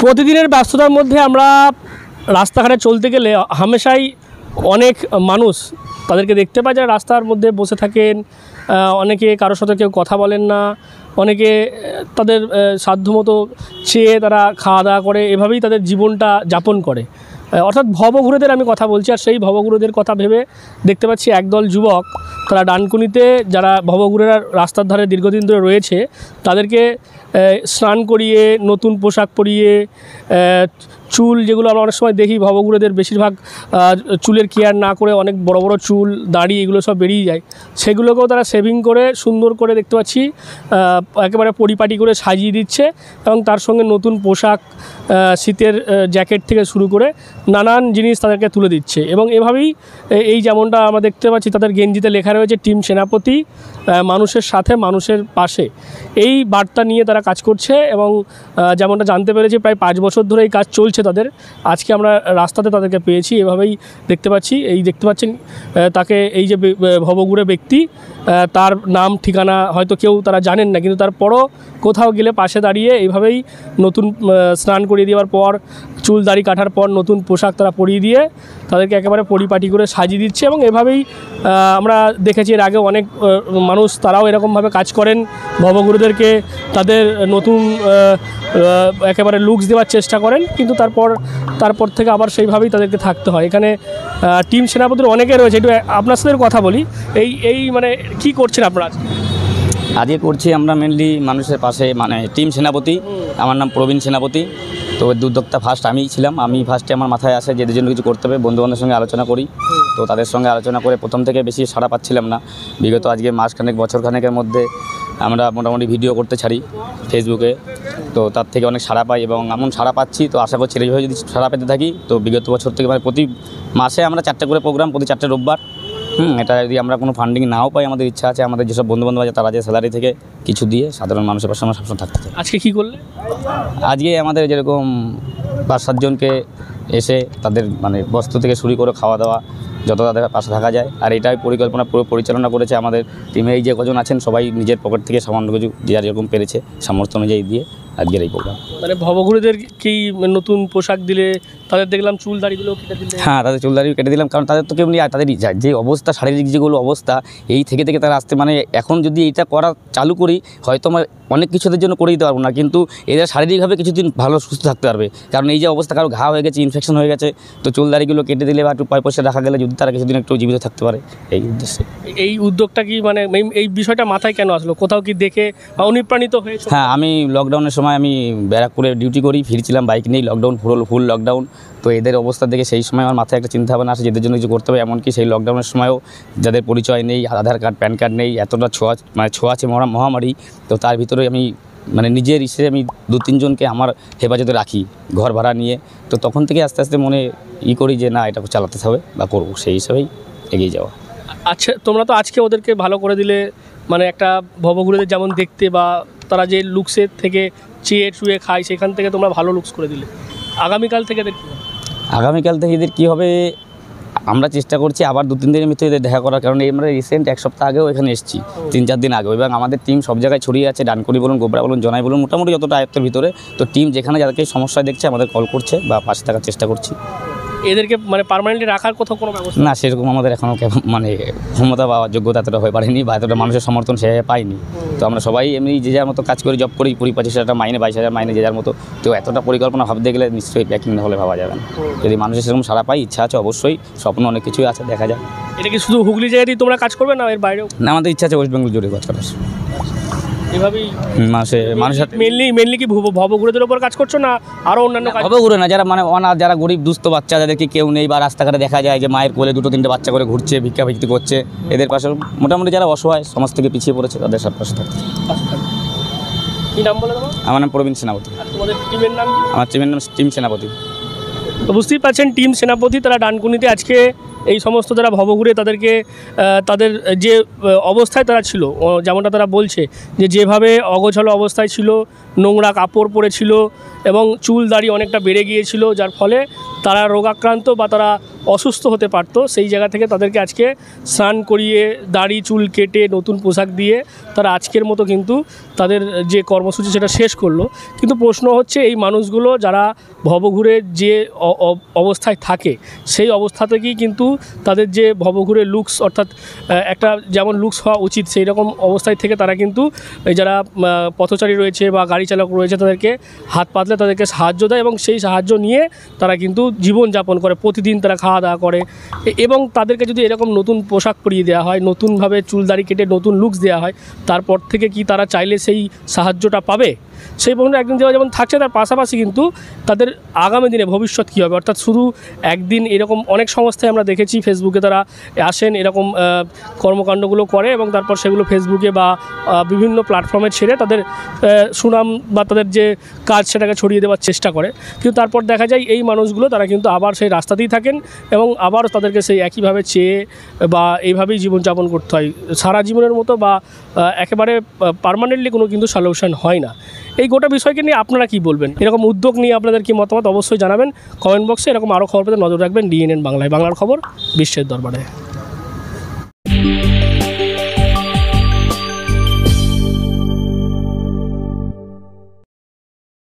প্রতিদিনের ব্যস্ততার মধ্যে আমরা রাস্তাঘাটে চলতে গেলে হামেশাই অনেক মানুষ তাদেরকে দেখতে পাই যারা রাস্তার মধ্যে বসে থাকেন। অনেকে কারোর সাথে কেউ কথা বলেন না, অনেকে তাদের সাধ্যমতো চেয়ে তারা খাওয়া দাওয়া করে, এভাবেই তাদের জীবনটা যাপন করে। অর্থাৎ ভবঘুরেদের আমি কথা বলছি। আর সেই ভবঘুরেদের কথা ভেবে দেখতে পাচ্ছি একদল যুবক তারা ডানকুনিতে যারা ভবঘুরেরা রাস্তার ধারে দীর্ঘদিন ধরে রয়েছে তাদেরকে স্নান করিয়ে, নতুন পোশাক পরিয়ে, চুল যেগুলো আমরা অনেক সময় দেখি ভবঘুরেদের বেশিরভাগ চুলের কেয়ার না করে অনেক বড় বড় চুল, দাড়ি এগুলো সব বেরিয়ে যায়, সেগুলোকেও তারা শেভিং করে সুন্দর করে দেখতে পাচ্ছি একেবারে পরিপাটি করে সাজিয়ে দিচ্ছে এবং তার সঙ্গে নতুন পোশাক, শীতের জ্যাকেট থেকে শুরু করে নানান জিনিস তাদেরকে তুলে দিচ্ছে। এবং এভাবেই এই যেমনটা আমরা দেখতে পাচ্ছি তাদের গেঞ্জিতে লেখা রয়েছে টিম সেনাপতি, মানুষের সাথে মানুষের পাশে, এই বার্তা নিয়ে তারা কাজ করছে। এবং যেমনটা জানতে পেরেছি প্রায় 5 বছর ধরে এই কাজ চলছে তাদের। আজকে আমরা রাস্তাতে তাদেরকে পেয়েছি, এভাবেই দেখতে পাচ্ছি। এই দেখতে পাচ্ছেন তাকে, এই যে ভবঘুরে ব্যক্তি, তার নাম ঠিকানা হয়তো কেউ তারা জানেন না, কিন্তু তারপরও কোথাও গেলে পাশে দাঁড়িয়ে এইভাবেই নতুন স্নান করিয়ে দেওয়ার পর, চুল দাড়ি কাটার পর নতুন পোশাক তারা পরিয়ে দিয়ে তাদেরকে একেবারে পরিপাটি করে সাজিয়ে দিচ্ছে। এবং এভাবেই আমরা দেখেছি এর আগে অনেক মানুষ তারাও এরকমভাবে কাজ করেন, ভবগুরুদেরকে তাদের নতুন একেবারে লুকস দেওয়ার চেষ্টা করেন, কিন্তু তারপর থেকে আবার সেইভাবেই তাদেরকে থাকতে হয়। এখানে টিম সেনাপতির অনেকে রয়েছে, একটু আপনার সাথে কথা বলি। এই মানে কি করছেন আপনারা আজকে? করছি আমরা মেনলি মানুষের পাশে, মানে টিম সেনাপতি। আমার নাম প্রবীণ সেনাপতি। তো উদ্যোক্তা ফার্স্ট আমিই ছিলাম। আমি ফার্স্টে আমার মাথায় আসে যে এদের জন্য কিছু করতে হবে, বন্ধুবান্ধবের সঙ্গে আলোচনা করি। তো তাদের সঙ্গে আলোচনা করে প্রথম থেকে বেশি সাড়া পাচ্ছিলাম না। বিগত আজকে মাসখানেক, বছরখানেকের মধ্যে আমরা মোটামুটি ভিডিও করতে ছাড়ি ফেসবুকে, তো তার থেকে অনেক সাড়া পাই এবং এমন সাড়া পাচ্ছি। তো আশা করছি এইভাবে যদি সাড়া পেতে থাকি তো বিগত বছর থেকে মানে প্রতি মাসে আমরা 4টে করে প্রোগ্রাম, প্রতি 4টে রোববার। এটা যদি আমরা কোনো ফান্ডিং নাও পাই, আমাদের ইচ্ছা আছে আমাদের যেসব বন্ধুবান্ধব আছে তারা যে স্যালারি থেকে কিছু দিয়ে সাধারণ মানুষের পাশে আমরা সবসময় থাকতে চাই। আজকে কী করলে? আজকে আমাদের যেরকম 5-7 জনকে এসে তাদের মানে বস্ত্র থেকে শুরু করে খাওয়া দাওয়া যত তাদের পাশে থাকা যায়, আর এটাই পরিকল্পনা পুরো পরিচালনা করেছে আমাদের টিমে। এই যে কজন আছেন সবাই নিজের পকেট থেকে সামান্য কিছু যে যেরকম পেরেছে সামর্থ্য অনুযায়ী দিয়ে আজকের এই প্রোগ্রাম। মানে ভবঘুরেদের কি নতুন পোশাক দিলে? তাদের দেখলাম চুল দাড়িগুলো কেটে দিলে। হ্যাঁ, তাদের চুল দাড়ি কেটে দিলাম, কারণ তাদের তো কেমনি তাদের যে অবস্থা, শারীরিক যেগুলো অবস্থা, এই থেকে তারা আসতে, মানে এখন যদি এইটা করা চালু করি হয়তো আমার অনেক কিছুদের জন্য করে দিতে পারবো না, কিন্তু এরা শারীরিকভাবে কিছুদিন ভালো সুস্থ থাকতে পারবে। কারণ এই যে অবস্থা, কারো ঘা হয়ে গেছে, ইনফেকশন হয়ে গেছে, তো চুল দাড়িগুলো কেটে দিলে বা একটু পয়সা রাখা গেলে যদি তারা কিছুদিন একটু জীবিত থাকতে পারে, এই উদ্দেশ্যে। এই উদ্যোগটা কি মানে এই বিষয়টা মাথায় কেন আসলো? কোথাও কি দেখে বা অনুপ্রাণিত হয়েছে? হ্যাঁ, আমি লকডাউনের সময় আমি ব্যারাকপুরে ডিউটি করি, ফিরছিলাম বাইক নিয়ে, লকডাউন ফুল লকডাউন। তো এদের অবস্থা দেখে সেই সময় আমার মাথায় একটা চিন্তা ভাবনা আসে এদের জন্য কিছু করতে হবে। এমনকি সেই লকডাউনের সময়ও যাদের পরিচয় নেই, আধার কার্ড, প্যান কার্ড নেই, এতটা ছোঁয়াচে মহামারী, তো তার ভিতরে আমি মানে নিজের ইসে আমি 2-3 জনকে আমার হেফাজতে রাখি ঘর ভাড়া নিয়ে। তো তখন থেকে আস্তে আস্তে মনে করি যে না, এটা চালাতে হবে বা করবো, সেই হিসাবেই এগিয়ে যাওয়া। আচ্ছা, তোমরা তো আজকে ওদেরকে ভালো করে দিলে, মানে একটা ভবঘুরেদের যেমন দেখতে বা তারা যে লুকসের থেকে চেয়ে চুয়ে খায় সেখান থেকে তোমরা ভালো লুকস করে দিলে। আগামীকাল থেকে এদের কী হবে? আমরা চেষ্টা করছি আবার 2-3 দিনের ভিতরে এদের দেখা করার, কারণ আমরা রিসেন্ট 1 সপ্তাহ আগেও এখানে এসেছি, 3-4 দিন আগেও, এবং আমাদের টিম সব জায়গায় ছড়িয়ে আছে, ডানকুনি বলুন, গোবরা বলুন, জনাই বলুন, মোটামুটি যতটা আয়ত্তের ভিতরে। তো টিম যেখানে যাদেরকে সমস্যায় দেখছে আমাদের কল করছে বা পাশে থাকার চেষ্টা করছি। এদেরকে মানে পার্মানেন্টলি রাখার কোথাও কোনো ব্যবস্থা? না, সেরকম আমাদের এখনও মানে ক্ষমতা বা যোগ্যতা এতটা হয়ে পারেনি বা এতটা মানুষের সমর্থন সে পাইনি। তো আমরা সবাই এমনি যে যার মতো কাজ করি, জব করি, 20-25 হাজার মাইনে, 22,000 মাইনে, যে যার মতো। তো এতটা পরিকল্পনা ভাবতে গেলে নিশ্চয়ই প্যাকিং না হলে ভাবা যাবে না। যদি মানুষের সেরকম সারা পাই, ইচ্ছা আছে অবশ্যই, স্বপ্ন অনেক কিছুই আছে, দেখা যায়। এটা কি শুধু হুগলি জায়গাতেই তোমরা কাজ করবে না এর বাইরেও? না, আমাদের ইচ্ছা আছে ওয়েস্ট বেঙ্গল জুড়ে কাজ করার। এভাবেই মানুষের মেনলি কি ভবঘুরেদের উপর কাজ করছো না আরও অন্যান্য? ভবঘুরে না, যারা মানে যারা গরিব দুস্থ বাচ্চা, যাদেরকে কেউ নেই বা রাস্তাঘাটে দেখা যায় যে মায়ের কোলে 2-3টে বাচ্চা করে ঘুরছে, ভিক্ষাবৃত্তি করছে, এদের পাশে মোটামুটি যারা অসহায়, সমাজ থেকে পিছিয়ে পড়েছে, তাদের সব পাশে থাকছে। কী নাম বলে তোমার? আমার নাম প্রবীণ সেনাপতি। তোমাদের টিমের নাম? আমার টিমের নাম টিম সেনাপতি। তো বুঝতেই পারছেন টিম সেনাপতি তারা ডানকুনিতে আজকে এই সমস্ত যারা ভবঘুরে তাদেরকে তাদের যে অবস্থায় তারা ছিল, যেমনটা তারা বলছে যে যেভাবে অগোছালো অবস্থায় ছিল, নোংরা কাপড় পরেছিল এবং চুল দাড়ি অনেকটা বেড়ে গিয়েছিল, যার ফলে তারা রোগাক্রান্ত বা তারা অসুস্থ হতে পারতো, সেই জায়গা থেকে তাদেরকে আজকে স্নান করিয়ে দাড়ি চুল কেটে নতুন পোশাক দিয়ে তারা আজকের মতো কিন্তু তাদের যে কর্মসূচি সেটা শেষ করলো। কিন্তু প্রশ্ন হচ্ছে এই মানুষগুলো যারা ভবঘুরে যে অবস্থায় থাকে সেই অবস্থা থেকেই কিন্তু তাদের যে ভবঘুরে লুকস অর্থাৎ একটা যেমন লুকস হওয়া উচিত সেই রকম অবস্থায় থেকে তারা কিন্তু এই যারা পথচারী রয়েছে বা গাড়ি চালক রয়েছে তাদেরকে হাত পাতলে তাদেরকে সাহায্য দেয় এবং সেই সাহায্য নিয়ে তারা কিন্তু জীবনযাপন করে, প্রতিদিন তারা খাওয়া দাওয়া করে। এবং তাদেরকে যদি এরকম নতুন পোশাক পরিয়ে দেওয়া হয়, নতুনভাবে চুল দাড়ি কেটে নতুন লুকস দেওয়া হয়, তারপর থেকে কি তারা চাইলে সেই সাহায্যটা পাবে? সেই পর্যন্ত একদিন যাওয়া যেমন থাকছে, তার পাশাপাশি কিন্তু তাদের আগামী দিনে ভবিষ্যৎ কী হবে, অর্থাৎ শুধু একদিন এরকম অনেক সংস্থায় আমরা দেখেছি ফেসবুকে তারা আসেন এরকম কর্মকাণ্ডগুলো করে এবং তারপর সেগুলো ফেসবুকে বা বিভিন্ন প্ল্যাটফর্মে ছেড়ে তাদের সুনাম বা তাদের যে কাজ সেটাকে ছড়িয়ে দেওয়ার চেষ্টা করে। কিন্তু তারপর দেখা যায় এই মানুষগুলো তারা কিন্তু আবার সেই রাস্তাতেই থাকেন এবং আবার তাদেরকে সেই একইভাবে চেয়ে বা এইভাবেই জীবনযাপন করতে হয় সারা জীবনের মতো, বা একেবারে পার্মানেন্টলি কোনো কিন্তু সলিউশন হয় না। এই গোটা বিষয়কে নিয়ে আপনারা কি বলবেন? এরকম উদ্যোগ নিয়ে আপনাদের কি মতামত অবশ্যই জানাবেন কমেন্ট বক্সে। এরকম আরও খবর পেতে নজর রাখবেন ডিএনএন বাংলায়, বাংলার খবর বিশ্বের দরবারে।